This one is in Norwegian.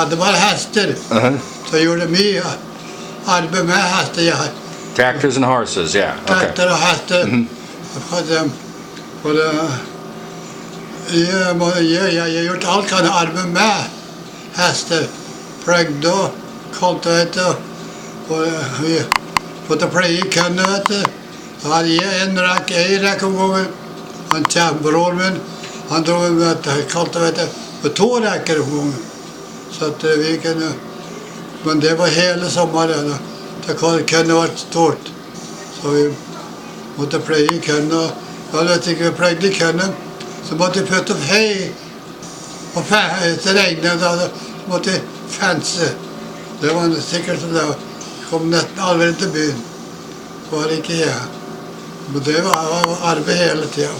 Det var hester, så jeg gjorde mye arbeid med hester. Tractors and horses, yeah. Traktor og hester. Jeg har gjort alt kan arbeid med hester. Pløgde og kaldt, og det pleier i kønne, vet du. Da hadde jeg en rekke om gangen. Han kjempebror min, han dro med kaldt, vet du, med 2 rekker om gangen. Så at vi kunne, men det var hele sommeren, det kunne vært stort. Så vi måtte pleie i kønne, og jeg vet ikke, vi pleide i kønne, så måtte vi putte opp hei, og til regnet, så måtte vi fense. Det var sikkert som det kom nesten aldri til byen, det var ikke jeg. Men det var arbeid hele tiden.